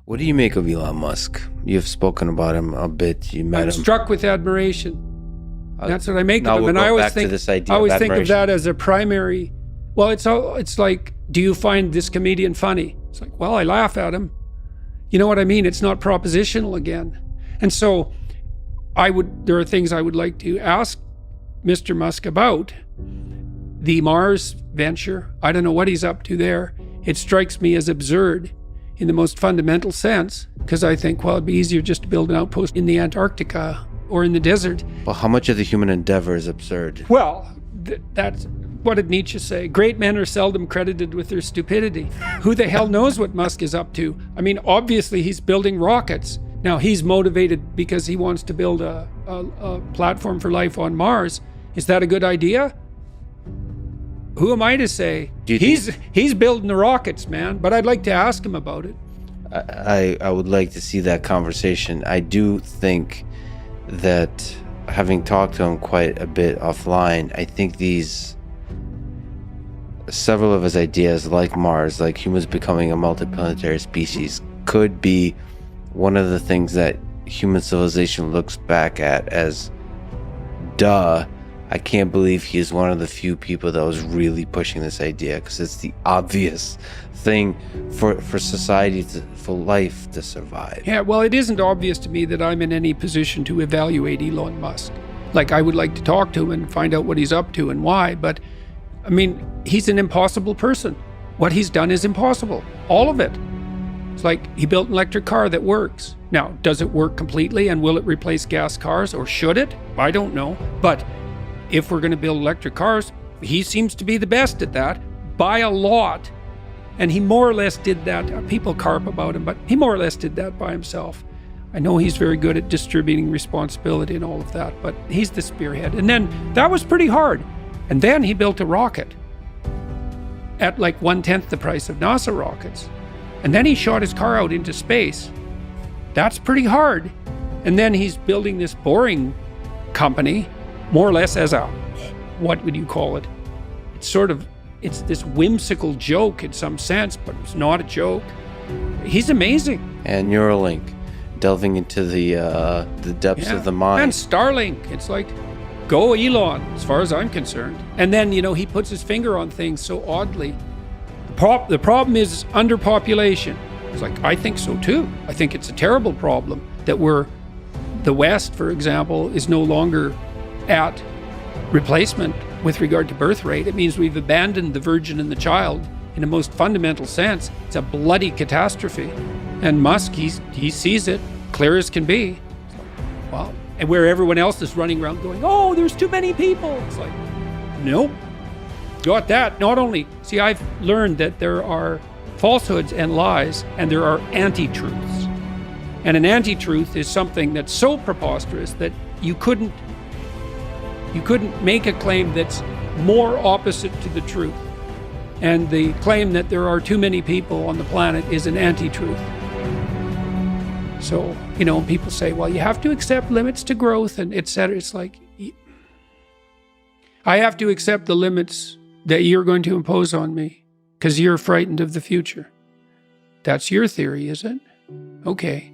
What do you make of Elon Musk? You've spoken about him a bit. You met I'm him. struck with admiration. That's what I make Now of him. we'll And go I always back to think, this idea I of always think of admiration. that as a primary. Well, it's like, do you find this comedian funny? It's like, well, I laugh at him. You know what I mean? It's not propositional again. And so there are things I would like to ask Mr. Musk about. The Mars venture, I don't know what he's up to there. It strikes me as absurd in the most fundamental sense, because I think, well, it'd be easier just to build an outpost in the Antarctica or in the desert. Well, how much of the human endeavor is absurd? Well, that's, what did Nietzsche say? Great men are seldom credited with their stupidity. Who the hell knows what Musk is up to? I mean, obviously he's building rockets. Now, he's motivated because he wants to build a platform for life on Mars. Is that a good idea? Who am I to say? He's building the rockets, man, but I'd like to ask him about it. I would like to see that conversation. I do think that, having talked to him quite a bit offline, I think several of his ideas, like Mars, like humans becoming a multiplanetary species, could be one of the things that human civilization looks back at as, duh, I can't believe he is one of the few people that was really pushing this idea, because it's the obvious thing for society, for life to survive. Yeah, well, it isn't obvious to me that I'm in any position to evaluate Elon Musk. Like, I would like to talk to him and find out what he's up to and why, but I mean, he's an impossible person. What he's done is impossible. All of it. It's like he built an electric car that works. Now, does it work completely, and will it replace gas cars, or should it? I don't know. But if we're going to build electric cars, he seems to be the best at that by a lot. And he more or less did that. People carp about him, but he more or less did that by himself. I know he's very good at distributing responsibility and all of that, but he's the spearhead. And then that was pretty hard. And then he built a rocket at like 1/10 the price of NASA rockets. And then he shot his car out into space. That's pretty hard. And then he's building this boring company, more or less as a, what would you call it? It's this whimsical joke in some sense, but it's not a joke. He's amazing. And Neuralink, delving into the depths of the mind. And Starlink, it's like, go Elon, as far as I'm concerned. And then, he puts his finger on things so oddly. The problem is underpopulation. It's like, I think so too. I think it's a terrible problem that the West, for example, is no longer at replacement with regard to birth rate. It means we've abandoned the virgin and the child in a most fundamental sense. It's a bloody catastrophe. And Musk, he sees it clear as can be. Well, and where everyone else is running around going, oh, there's too many people. It's like, nope. Got that. Not only, see, I've learned that there are falsehoods and lies, and there are anti-truths. And an anti-truth is something that's so preposterous that you couldn't make a claim that's more opposite to the truth. And the claim that there are too many people on the planet is an anti-truth. So, people say, well, you have to accept limits to growth and et cetera. It's like, I have to accept the limits that you're going to impose on me because you're frightened of the future. That's your theory, is it? Okay.